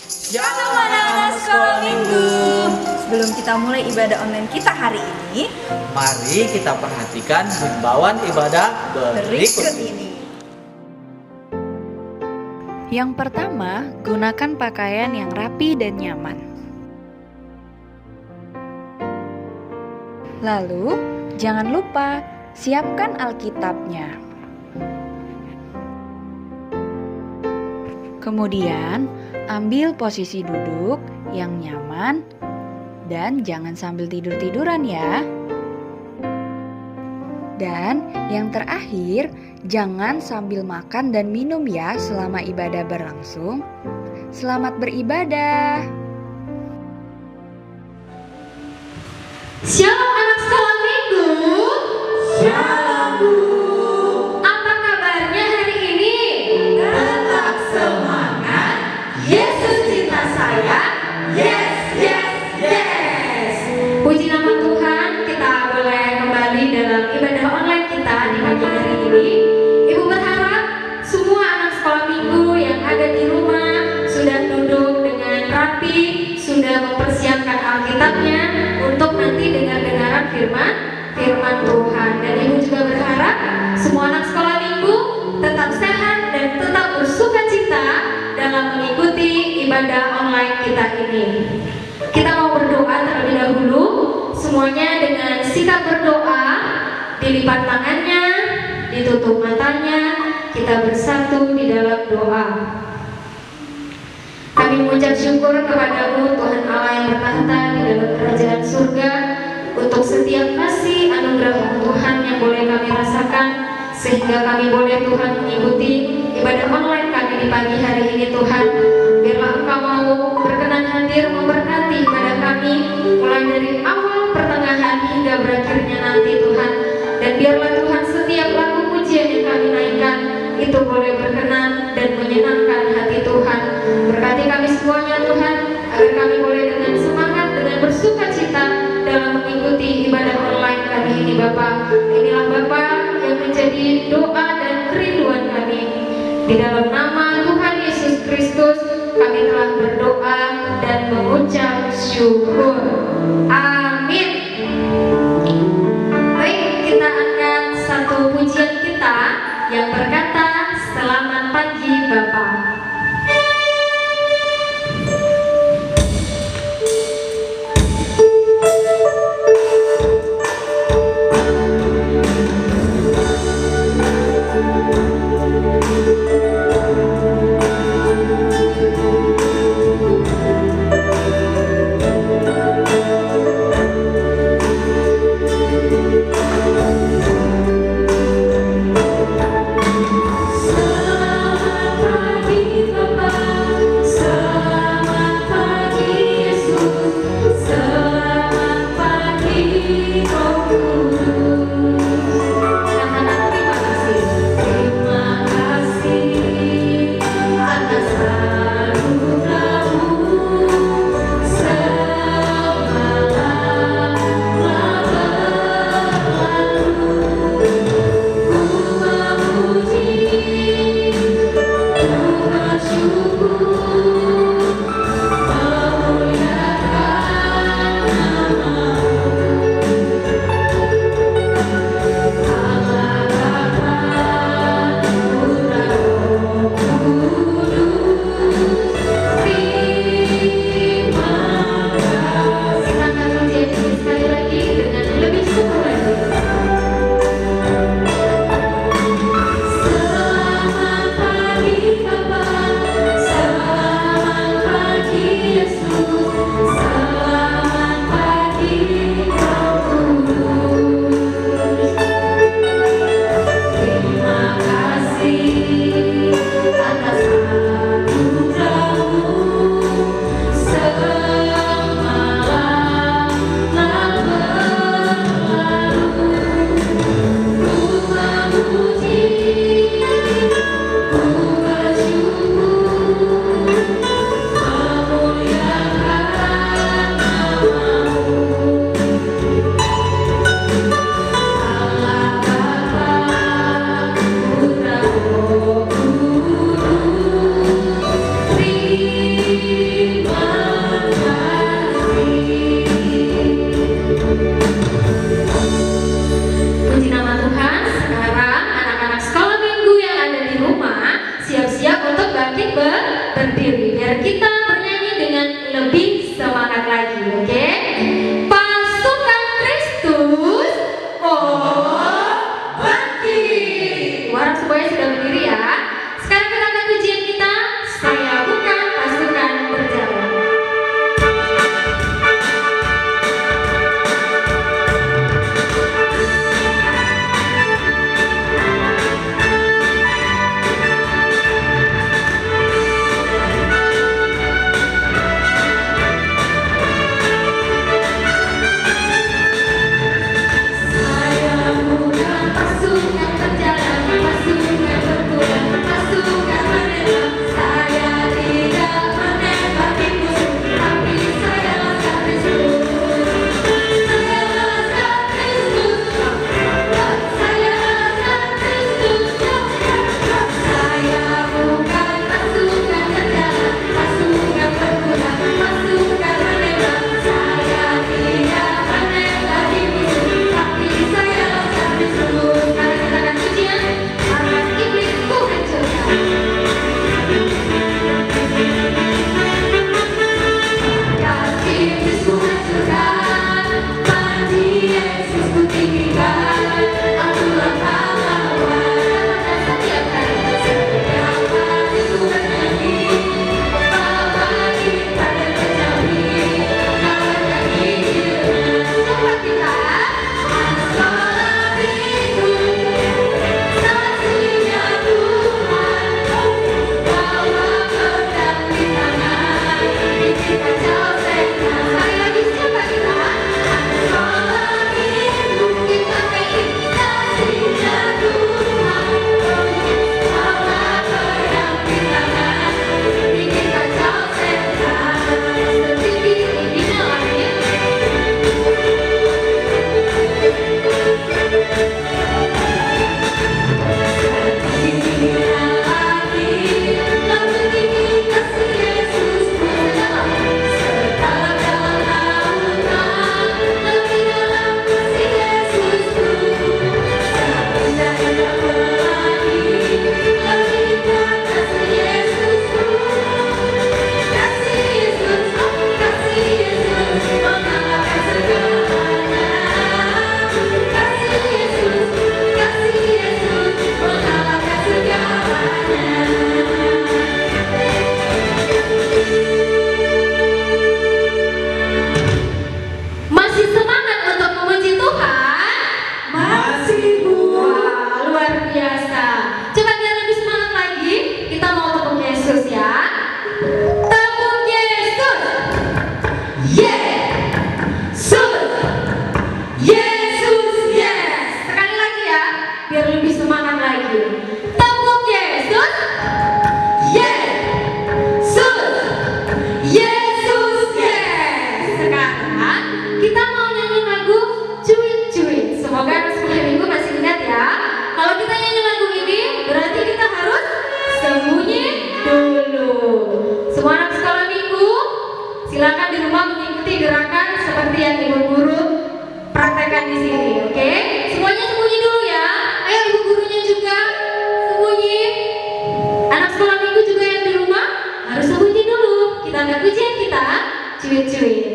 Shalom anak-anak sekolah minggu. Sebelum kita mulai ibadah online kita hari ini, Mari kita perhatikan himbauan ibadah berikut berikut ini. Yang pertama, gunakan pakaian yang rapi dan nyaman. Lalu, jangan lupa siapkan Alkitabnya. Kemudian, ambil posisi duduk yang nyaman dan jangan sambil tidur-tiduran ya. Dan yang terakhir, jangan sambil makan dan minum ya selama ibadah berlangsung. Selamat beribadah. Shalom anak sekolah minggu. Shalom Bu. Apa kabarnya hari ini? Tetap semangat. Yesus cinta saya. Yes, yes, yes. Puji nama Tuhan, kita boleh kembali dalam ibadah online kita di pagi hari ini. Ibu berharap semua anak sekolah minggu yang ada di rumah sudah duduk dengan rapi, sudah mempersiapkan Alkitabnya untuk nanti dengar-dengaran firman Tuhan. Dan ibu juga berharap semua anak sekolah minggu tetap sehat dan tetap bersuka cita dalam mengikuti ibadah online kita ini. Kita mau berdoa terlebih dahulu, semuanya dengan sikap berdoa, dilipat tangannya, ditutup matanya, kita bersatu di dalam doa. Kami mengucap syukur kepadamu Tuhan Allah yang bertahta di dalam kerajaan surga, untuk setiap kasih anugerah Tuhan yang boleh kami rasakan, sehingga kami boleh Tuhan mengikuti ibadah online kami di pagi hari ini Tuhan. Biarlah Engkau mau berkenan hadir memberkati ibadah kami, mulai dari awal, pertengahan hingga berakhirnya nanti Tuhan. Dan biarlah Tuhan setiap lagu pujian yang kami naikkan itu boleh berkenan dan menyenangkan hati Tuhan. Berkati kami semuanya Tuhan, agar kami boleh dengan semangat, dengan bersuka cita dalam mengikuti ibadah online kami ini Bapa. Inilah Bapa yang menjadi doa dan kerinduan kami. Di dalam nama Tuhan Yesus Kristus kami telah berdoa dan mengucap syukur. Amin. Baik, kita angkat satu pujian kita yang berkata, selamat pagi Bapak. Masih semangat untuk memuji Tuhan? Masih, Bu. Wah, luar biasa. Coba biar lebih semangat lagi, kita mau tepuk Yesus ya. Tepuk Yesus. Yesus. Yesus, yes. Sekali lagi ya, biar lebih semangat lagi. Tepuk Yesus. Yesus. Yesus, yes. Sekarang kita mau nyanyi lagu Cuit-Cuit. Semoga anak sekolah minggu masih ingat ya. Kalau kita nyanyi lagu ini, berarti kita harus sembunyi dulu. Semua anak sekolah minggu, silakan di rumah mengikuti gerakan seperti yang ibu guru praktekkan di sini, oke? Semuanya sembunyi dulu ya. Ayo ibu gurunya juga sembunyi. Anak sekolah minggu juga yang di rumah harus sembunyi dulu. Kita angkat ujian kita, cuit-cuit.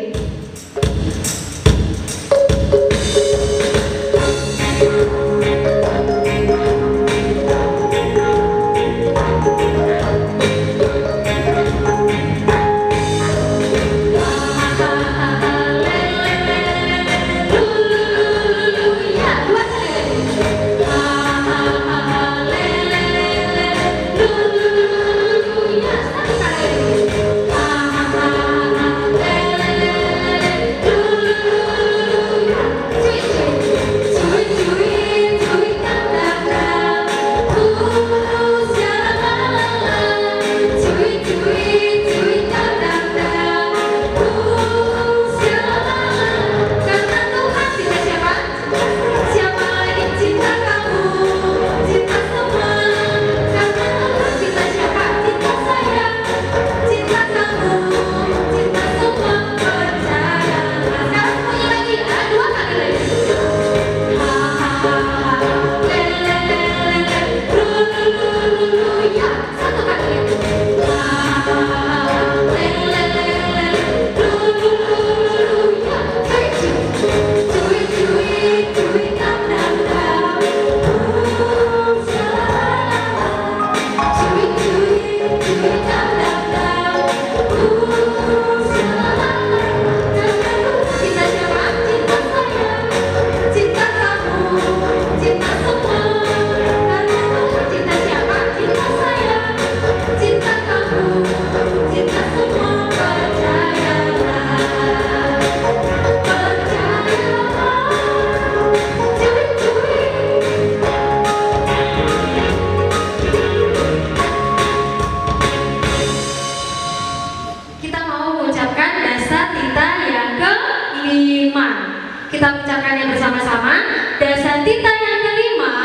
Kita ucapkannya bersama-sama. Dasar tita yang kelima,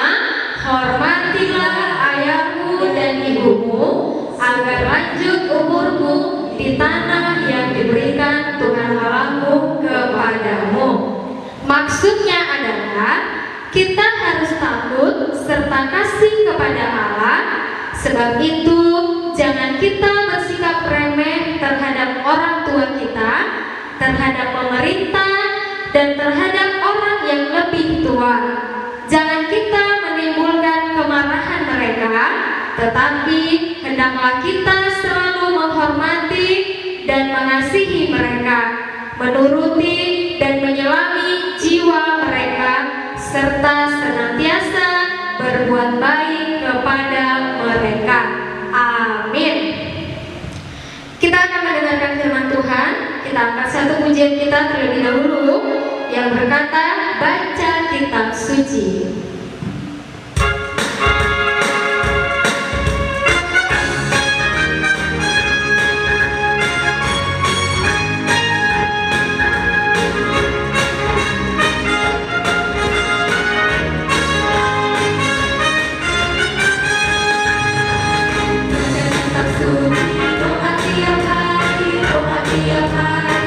hormatilah ayahmu dan ibumu agar lanjut umurmu di tanah yang diberikan Tuhan Allahmu kepadamu. Maksudnya adalah kita harus takut serta kasih kepada Allah. Sebab itu jangan kita bersikap remeh terhadap orang tua kita, terhadap pemerintah, dan terhadap orang yang lebih tua. Jangan kita menimbulkan kemarahan mereka, tetapi hendaklah kita selalu menghormati dan mengasihi mereka, menuruti dan menyelami jiwa mereka, serta senantiasa berbuat baik kepada mereka. Amin. Kita akan mendengarkan firman Tuhan. Kita angkat satu pujian kita terlebih dahulu yang berkata, baca kitab suci. Doa tiap hari, doa tiap hari,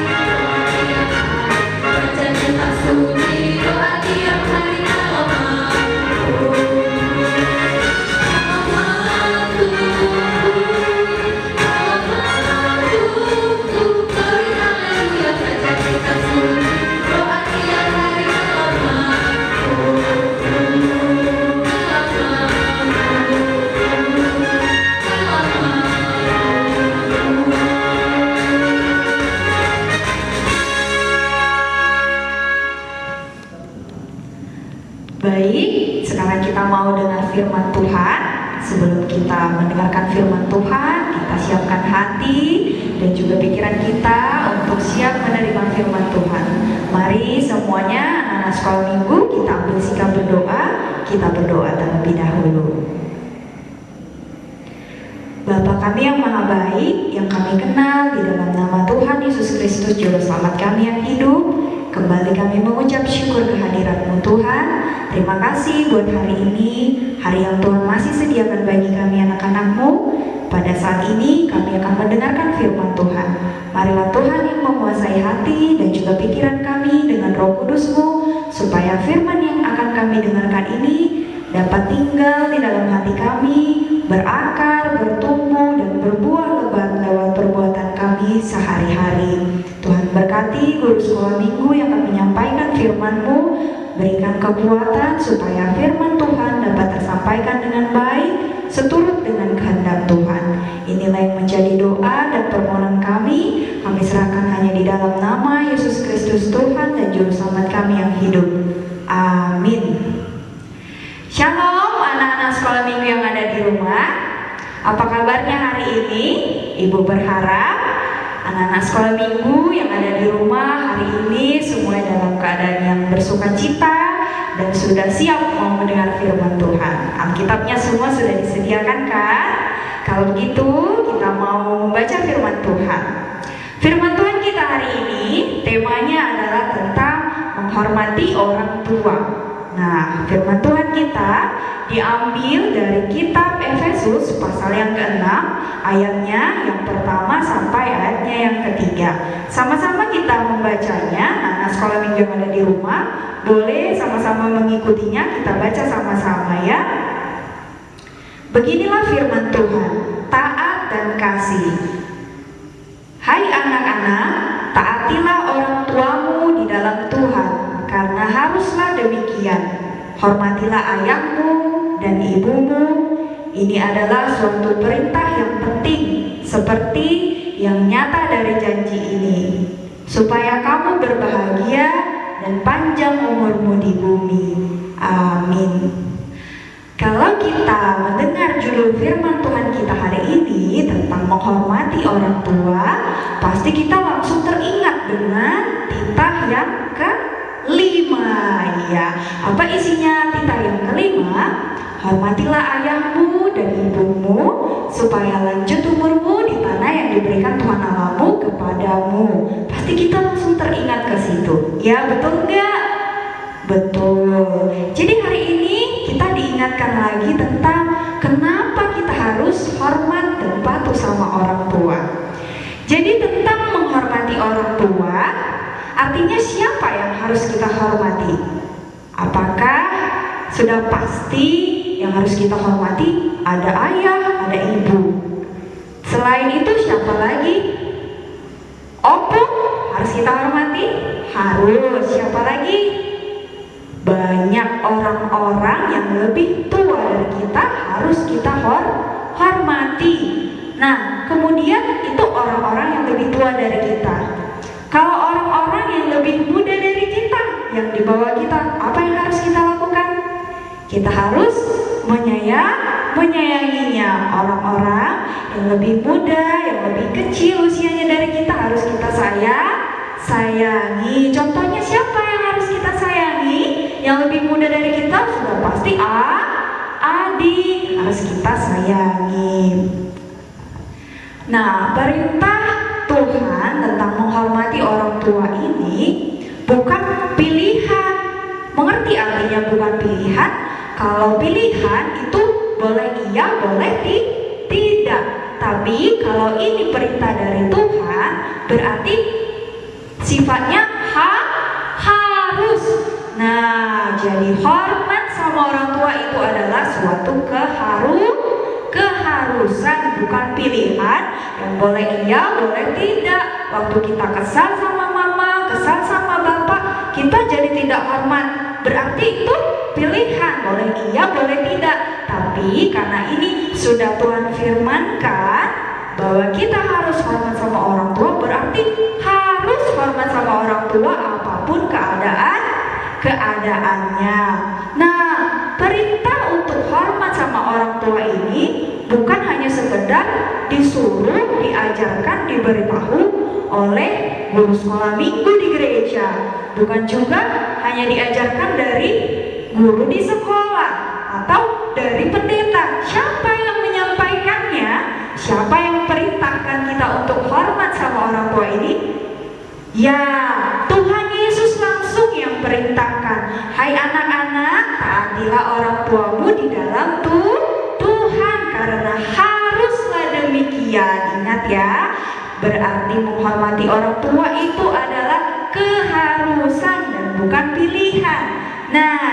firman Tuhan. Sebelum kita mendengarkan firman Tuhan, kita siapkan hati dan juga pikiran kita untuk siap menerima firman Tuhan. Mari semuanya anak-anak sekolah minggu, kita ambil sikap berdoa. Kita berdoa terlebih dahulu. Bapa kami yang maha baik, yang kami kenal di dalam nama Tuhan Yesus Kristus Juru Selamat kami yang hidup, kembali kami mengucap syukur kehadirat-Mu Tuhan. Terima kasih buat hari ini, hari yang Tuhan masih sediakan bagi kami anak-anak-Mu. Pada saat ini kami akan mendengarkan firman Tuhan. Marilah Tuhan yang menguasai hati dan juga pikiran kami dengan Roh Kudus-Mu, supaya firman yang akan kami dengarkan ini dapat tinggal di dalam hati kami, berakar, bertumbuh, dan berbuah lebat lewat perbuatan kami sehari-hari. Tuhan berkati guru sekolah minggu yang akan menyampaikan firman-Mu, berikan kekuatan supaya firman Tuhan dapat tersampaikan dengan baik, seturut dengan kehendak Tuhan. Inilah yang menjadi doa dan permohonan kami serahkan hanya di dalam nama Yesus Kristus Tuhan dan Juru Selamat kami yang hidup. Amin. Shalom anak-anak sekolah minggu yang ada di rumah. Apa kabarnya hari ini? Ibu berharap anak-anak sekolah minggu yang ada di rumah hari ini semua dalam keadaan yang bersukacita dan sudah siap mau mendengar firman Tuhan. Alkitabnya semua sudah disediakan kan? Kalau begitu kita mau membaca firman Tuhan. Firman Tuhan kita hari ini temanya adalah tentang menghormati orang tua. Nah, firman Tuhan kita diambil dari kitab Efesus pasal yang ke-6, ayatnya yang pertama sampai ayatnya yang ketiga. Sama-sama kita membacanya. Anak sekolah minggu yang ada di rumah boleh sama-sama mengikutinya, kita baca sama-sama ya. Beginilah firman Tuhan, taat dan kasih. Hai anak-anak, taatilah orang tuamu di dalam Tuhan, karena haruslah demikian. Hormatilah ayahmu dan ibumu. Ini adalah suatu perintah yang penting, seperti yang nyata dari janji ini, supaya kamu berbahagia dan panjang umurmu di bumi. Amin. Kalau kita mendengar judul firman Tuhan kita hari ini tentang menghormati orang tua, pasti kita langsung teringat dengan titah yang ke-5 ya. Apa isinya titah yang ke-5? Hormatilah ayahmu dan ibumu, supaya lanjut umurmu di tanah yang diberikan Tuhan Allahmu kepadamu. Pasti kita langsung teringat ke situ. Ya, betul nggak? Betul. Jadi hari ini kita diingatkan lagi tentang kenapa kita harus hormat dan patuh sama orang tua. Jadi tentang menghormati orang tua, artinya siapa yang harus kita hormati? Apakah sudah pasti yang harus kita hormati ada ayah, ada ibu? Selain itu siapa lagi? Opung harus kita hormati? Harus. Siapa lagi? Banyak orang-orang yang lebih tua dari kita harus kita hormati. Nah, kemudian itu orang-orang yang lebih tua dari kita. Kalau orang-orang yang lebih muda dari kita, yang di bawah kita, apa yang harus kita lakukan? Kita harus menyayanginya. Orang-orang yang lebih muda, yang lebih kecil usianya dari kita harus kita sayangi. Contohnya siapa yang harus kita sayangi? Yang lebih muda dari kita sudah pasti adik, harus kita sayangi. Nah, perintah Tuhan tentang menghormati orang tua ini bukan pilihan. Mengerti artinya bukan pilihan? Kalau pilihan itu boleh iya, boleh tidak. Tapi kalau ini perintah dari Tuhan, berarti sifatnya harus. Nah, jadi hormat sama orang tua itu adalah suatu keharusan, bukan pilihan yang boleh iya, boleh tidak. Waktu kita kesal sama mama, kesal sama bapak, kita jadi tidak hormat. Berarti itu pilihan, boleh iya, boleh tidak. Tapi karena ini sudah Tuhan firmankan bahwa kita harus hormat sama orang tua, berarti harus hormat sama orang tua apapun keadaannya. Nah, perintah untuk hormat sama orang tua ini bukan hanya sekedar disuruh, diajarkan, diberitahu oleh guru sekolah minggu di gereja, bukan juga hanya diajarkan dari guru di sekolah atau dari pendeta. Siapa yang menyampaikannya? Siapa yang perintahkan kita untuk hormat sama orang tua ini? Ya, Tuhan Yesus langsung yang perintahkan. Hai anak-anak, taatilah orang tuamu di dalam Tuhan, karena haruslah demikian. Ingat ya, berarti menghormati orang tua itu adalah keharusan dan bukan pilihan. Nah,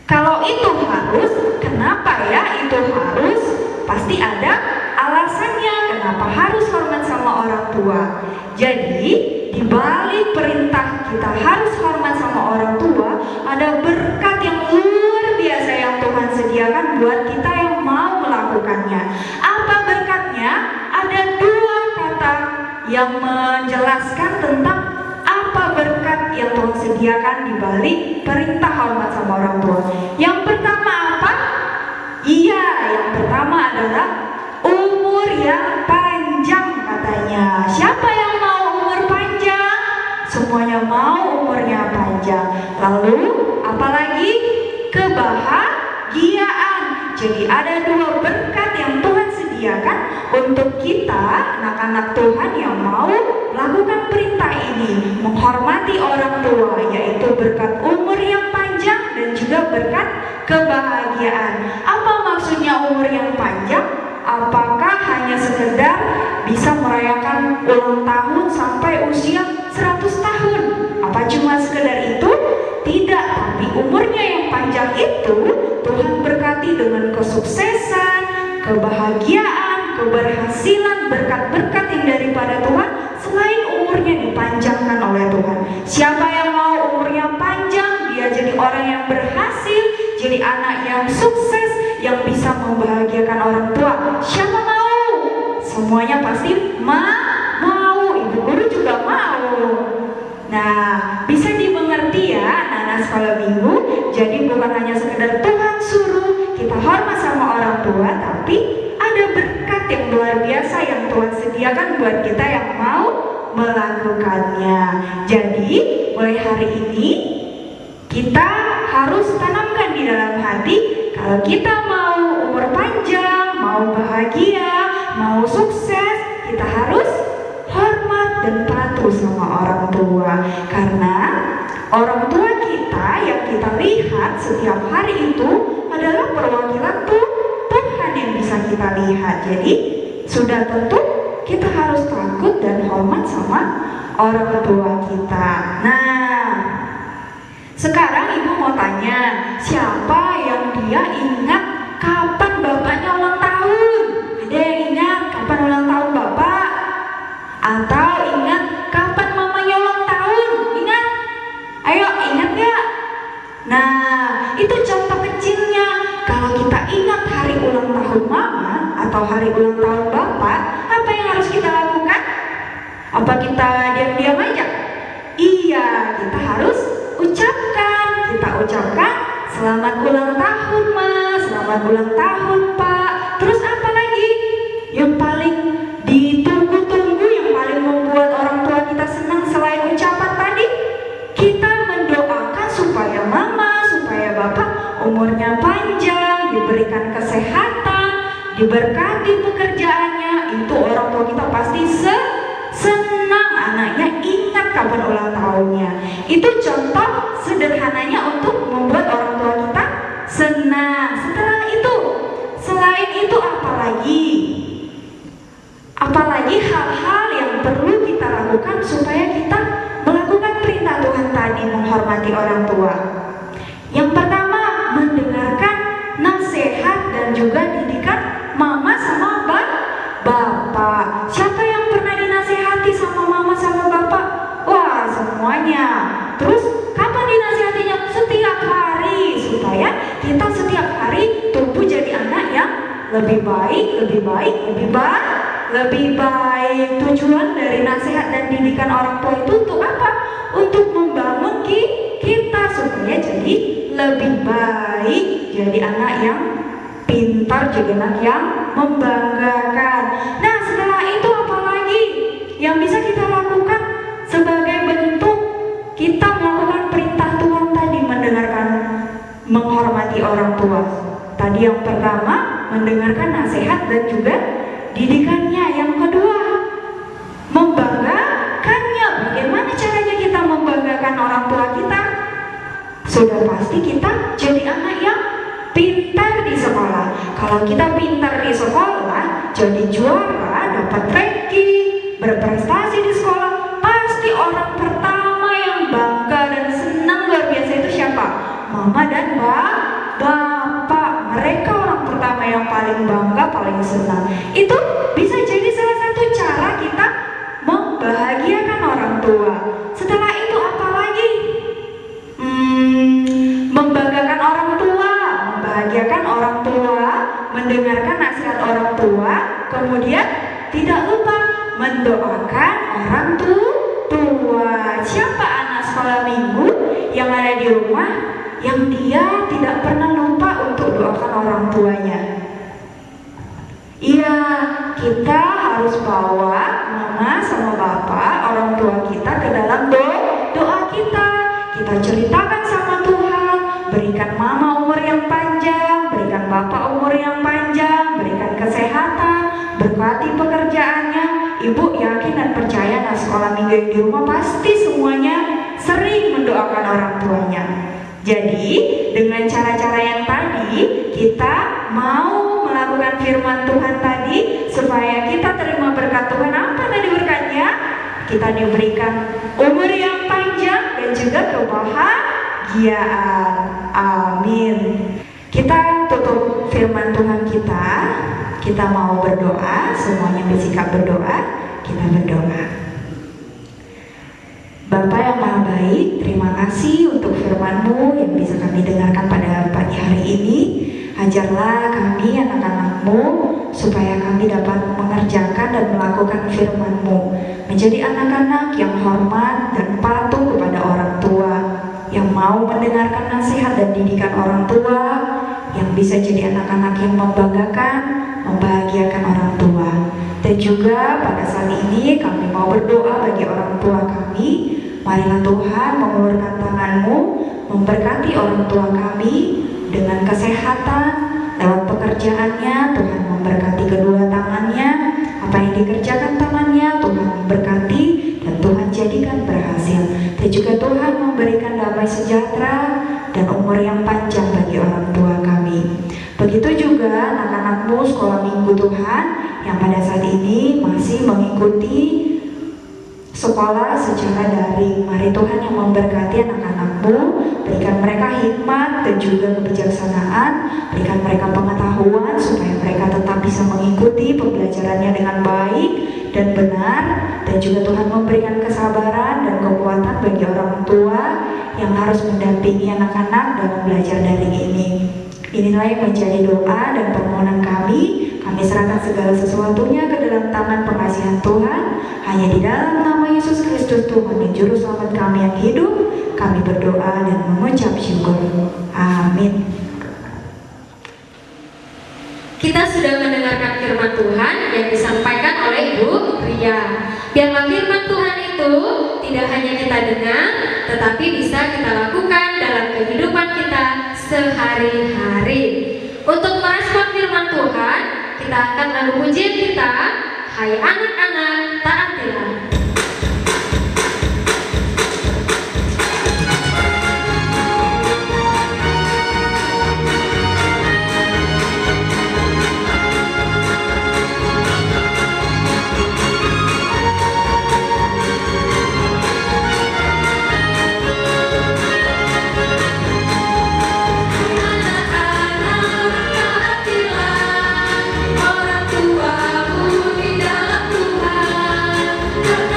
kalau itu harus, kenapa ya itu harus? Pasti ada alasannya kenapa harus hormat sama orang tua. Jadi, di balik perintah kita harus hormat sama orang tua, ada berkat yang luar biasa yang Tuhan sediakan buat kita yang mau melakukannya. Apa berkatnya? Ada dua kata yang menjelaskan tentang apa berkat yang Tuhan sediakan di balik perintah hormat sama orang tua. Yang pertama apa? Iya, yang pertama adalah umur yang panjang katanya. Siapa yang mau umur panjang? Semuanya mau umurnya panjang. Lalu apalagi? Kebahagiaan. Jadi ada dua berkat yang Tuhan sediakan untuk kita anak-anak Tuhan yang mau melakukan perintah ini, menghormati orang tua, yaitu berkat umur yang panjang dan juga berkat kebahagiaan. Apa maksudnya umur yang panjang? Apakah hanya sekedar bisa merayakan ulang tahun sampai usia 100 tahun? Apa cuma sekedar itu? Tidak, tapi umurnya yang panjang itu Tuhan berkati dengan kesuksesan, kebahagiaan, keberhasilan, berkat-berkat yang daripada Tuhan selain umurnya dipanjangkan oleh Tuhan. Siapa yang mau umurnya panjang, dia jadi orang yang berhasil, jadi anak yang sukses, yang bisa membahagiakan orang tua. Siapa mau? Semuanya pasti mau. Ibu guru juga mau. Nah, bisa dimengerti ya anak-anak sekolah minggu. Jadi bukan hanya sekedar Tuhan suruh kita hormat sama orang tua, tapi ada berkat yang luar biasa yang Tuhan sediakan buat kita yang mau melakukannya. Jadi mulai hari ini kita harus tanamkan di dalam hati, kalau kita mau umur panjang, mau bahagia, mau sukses, kita harus hormat dan patuh sama orang tua. Karena orang tua kita yang kita lihat setiap hari itu adalah perwakilan Tuhan yang bisa kita lihat. Jadi sudah tentu kita harus takut dan hormat sama orang tua kita. Nah, sekarang ibu mau tanya, siapa yang dia ingat kapan bapaknya ulang tahun? Ada yang ingat kapan ulang tahun bapak? Atau ingat kapan mamanya ulang tahun? Ingat? Ayo, ingat gak? Nah, itu contoh kecilnya. Kalau kita ingat hari ulang tahun mama atau hari ulang tahun bapak, apa yang harus kita lakukan? Apa kita diam-diam aja? Iya, kita harus ucapkan. Kita ucapkan selamat ulang tahun ma, selamat ulang tahun pak. Terus apa lagi? Yang paling ditunggu-tunggu, yang paling membuat orang tua kita senang selain ucapan tadi, kita mendoakan supaya mama, supaya bapak umurnya panjang, diberikan kesehatan, diberkati pekerjaannya. Itu orang tua kita pasti senang anaknya ingat kapan ulang tahunnya. Itu contoh sederhananya untuk membuat orang tua kita senang. Setelah itu, selain itu apalagi hal-hal yang perlu kita lakukan supaya kita melakukan perintah Tuhan tadi, menghormati orang tua. Yang pertama, mendengarkan nasihat dan juga didikan mama sama bapak. Siapa yang pernah dinasihati sama mama sama bapak? Wah, semuanya. Terus kapan dinasihatinya? Setiap hari, supaya kita setiap hari tumbuh jadi anak yang lebih baik. Tujuan dari nasihat dan didikan orang tua itu untuk apa? Untuk membangun kita kita supaya jadi lebih baik, jadi anak yang pintar, jadi anak yang membanggakan. Nah, setelah itu apa lagi yang bisa kita lakukan sebagai bentuk kita melakukan perintah Tuhan tadi, mendengarkan, menghormati orang tua. Tadi yang pertama, mendengarkan nasihat dan juga didikannya. Yang kedua, membanggakannya. Bagaimana caranya kita membanggakan orang tua kita? Sudah pasti kita jadi anak yang pintar di sekolah. Kalau kita pintar di sekolah, jadi juara, dapat ranking, berprestasi di sekolah, pasti orang pertama yang bangga dan senang luar biasa itu siapa? Mama dan bapak. Mereka orang pertama yang paling bangga, paling senang. Itu bisa jadi salah satu cara kita membahagiakan orang tua. Setelah itu apa lagi? Membanggakan orang tua, membahagiakan orang tua, mendengarkan nasihat orang tua, kemudian tidak lupa mendoakan orang tua. Siapa anak sekolah minggu yang ada di rumah yang dia tidak pernah lupa untuk doakan orang tuanya? Iya, kita harus bawa mama sama bapak, orang tua kita ke dalam doa kita. Kita ceritakan sama Tuhan, berikan mama umur yang panjang, berikan bapak umur yang panjang, berikan kesehatan, berkati pekerjaannya. Ibu yakin dan percaya anak sekolah minggu yang di rumah pasti semuanya sering mendoakan orang tuanya. Jadi dengan cara-cara yang tadi, kita mau melakukan firman Tuhan tadi supaya kita terima berkat Tuhan. Apa tadi berkatnya? Kita diberikan umur yang panjang dan juga kebahagiaan. Amin. Kita tutup firman Tuhan kita. Kita mau berdoa, semuanya bersikap berdoa. Kita berdoa. Bapa yang Maha Baik, terima kasih untuk firman-Mu yang bisa kami dengarkan pada pagi hari ini. Ajarlah kami anak-anak-Mu supaya kami dapat mengerjakan dan melakukan firman-Mu, menjadi anak-anak yang hormat dan patuh kepada orang tua, yang mau mendengarkan nasihat dan didikan orang tua, yang bisa jadi anak-anak yang membanggakan, membahagiakan orang tua. Dan juga pada saat ini kami mau berdoa bagi orang tua kami. Marilah Tuhan mengulurkan tangan-Mu, memberkati orang tua kami dengan kesehatan, lewat pekerjaannya. Tuhan memberkati kedua tangannya, apa yang dikerjakan tangannya Tuhan memberkati dan Tuhan jadikan berhasil. Dan juga Tuhan memberikan damai sejahtera dan umur yang panjang bagi orang tua kami. Begitu juga anak-anak-Mu sekolah minggu Tuhan yang pada saat ini masih mengikuti sekolah secara daring. Mari Tuhan yang memberkati anak-anak-Mu, berikan mereka hikmat dan juga kebijaksanaan, berikan mereka pengetahuan supaya mereka tetap bisa mengikuti pembelajarannya dengan baik dan benar. Dan juga Tuhan memberikan kesabaran dan kekuatan bagi orang tua yang harus mendampingi anak-anak dalam belajar daring ini. Inilah yang menjadi doa dan permohonan kami. Kami serahkan segala sesuatunya ke dalam tangan pengasihan Tuhan. Hanya di dalam nama Yesus Kristus Tuhan dan Juru Selamat kami yang hidup, kami berdoa dan mengucap syukur. Amin. Kita sudah mendengarkan firman Tuhan yang disampaikan oleh Ibu Ria. Biarlah firman Tuhan itu tidak hanya kita dengar, tetapi bisa kita lakukan dalam kehidupan kita sehari-hari. Untuk merespon firman Tuhan, kita akan lalu pujian kita, Hai anak-anak, taatilah. Orang tuamu di dalam Tuhan, karena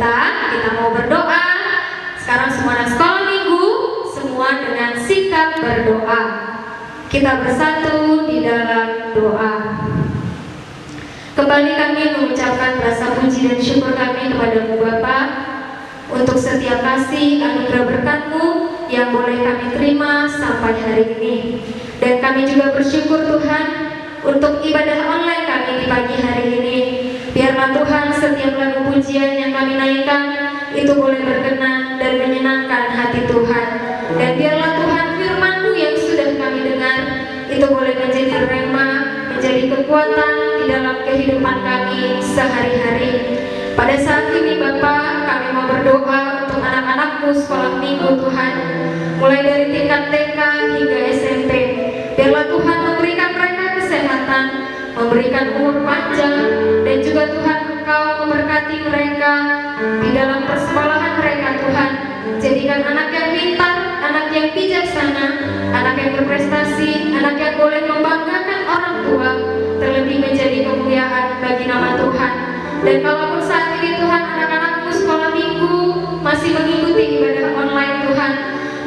kita mau berdoa. Sekarang semua anak sekolah minggu, semua dengan sikap berdoa. Kita bersatu di dalam doa. Kembali kami mengucapkan rasa puji dan syukur kami kepada-Mu Bapa untuk setiap kasih anugerah berkat-Mu yang boleh kami terima sampai hari ini. Dan kami juga bersyukur Tuhan untuk ibadah online kami di pagi hari ini. Biarlah Tuhan setiap lagu pujian yang kami naikkan itu boleh berkenan dan menyenangkan hati Tuhan. Dan biarlah Tuhan firman-Mu yang sudah kami dengar itu boleh menjadi rema, menjadi kekuatan di dalam kehidupan kami sehari-hari. Pada saat ini Bapa, kami mau berdoa untuk anak-anak-Mu sekolah minggu Tuhan, mulai dari tingkat TK hingga SMP. Biarlah Tuhan memberikan mereka kesehatan, memberikan umur panjang, dan juga Tuhan Engkau memberkati mereka di dalam persekolahan mereka Tuhan. Jadikan anak yang pintar, anak yang bijaksana, anak yang berprestasi, anak yang boleh membanggakan orang tua, terlebih menjadi kemuliaan bagi nama Tuhan. Dan kalaupun saat ini Tuhan anak-anak-Mu sekolah minggu masih mengikuti ibadah online Tuhan,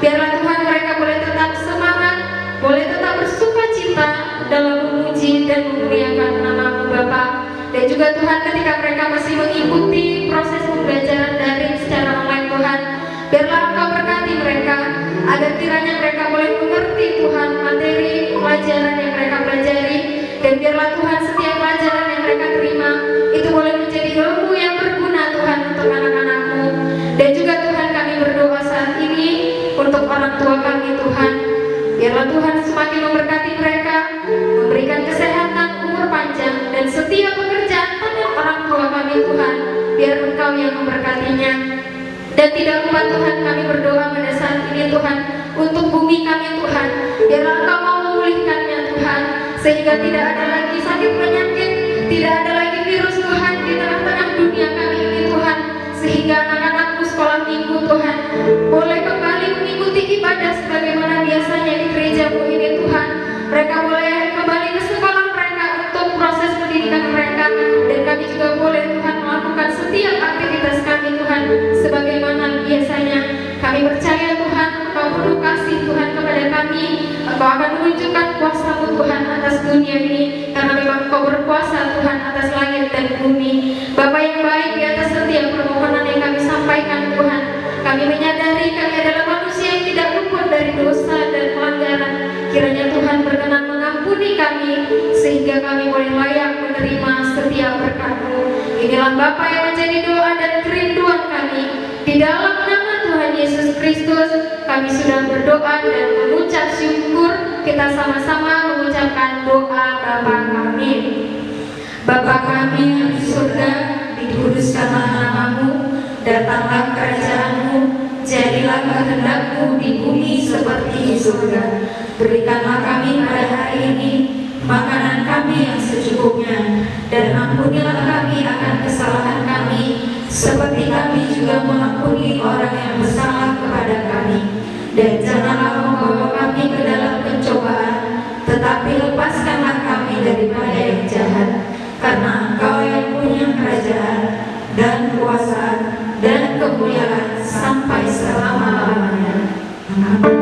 biarlah Tuhan mereka boleh tetap semangat, boleh tetap bersuka cita dalam memuji dan memuliakan nama-Mu Bapa. Dan juga Tuhan ketika mereka masih mengikuti proses pembelajaran daring secara online Tuhan, biarlah Engkau berkati mereka agar kiranya mereka boleh mengerti Tuhan materi pelajaran yang mereka pelajari. Dan biarlah Tuhan setiap pelajaran yang mereka terima itu boleh menjadi ilmu yang berguna Tuhan untuk anak-anak-Mu. Dan juga Tuhan kami berdoa saat ini untuk orang tua kami Tuhan. Biarlah Tuhan semakin memberkati mereka, memberikan kesehatan, umur panjang, dan setiap pekerjaan tangan orang tua kami Tuhan, biar Engkau yang memberkatinya. Dan tidak lupa Tuhan kami berdoa pada saat ini Tuhan untuk bumi kami Tuhan, biarlah Engkau mau memulihkannya Tuhan, sehingga tidak ada lagi sakit penyakit, tidak ada lagi virus Tuhan di tengah-tengah dunia kami ini Tuhan, sehingga anak-anak-Mu sekolah minggu Tuhan boleh kembali mengikuti ibadah sebagaimana biasanya di gereja-Mu ini Tuhan. Mereka boleh kembali ke sekolah mereka untuk proses pendidikan mereka, dan kami juga boleh Tuhan melakukan setiap aktivitas kami Tuhan sebagaimana biasanya. Kami percaya Tuhan Engkau penuh kasih Tuhan kepada kami. Engkau akan menunjukkan kuasa-Mu Tuhan atas dunia ini, karena memang Engkau berkuasa Tuhan atas langit dan bumi. Bapa yang baik, di atas setiap permohonan yang kami sampaikan Tuhan, kami menyadari kami adalah manusia yang tidak luput dari dosa dan pelanggaran. Kiranya Tuhan berkenan mengampuni kami, sehingga kami boleh layak menerima setiap berkat-Mu. Inilah Bapa yang menjadi doa dan kerinduan kami. Di dalam nama Tuhan Yesus Kristus kami sudah berdoa dan mengucap syukur. Kita sama-sama mengucapkan doa Bapa kami. Bapa kami yang di surga, dikuduskanlah nama-Mu, datanglah kerajaan-Mu, jadilah kehendak-Mu di bumi seperti di surga. Berikanlah kami pada hari ini makanan kami yang secukupnya, dan ampunilah kami akan kesalahan kami, seperti kami juga mengampuni orang yang bersalah kepada kami. Dan janganlah membawa kami ke dalam pencobaan, tetapi lepaskanlah kami daripada yang jahat. Karena Engkau yang punya kerajaan dan kuasa dan kemuliaan sampai selama-lamanya. Amin.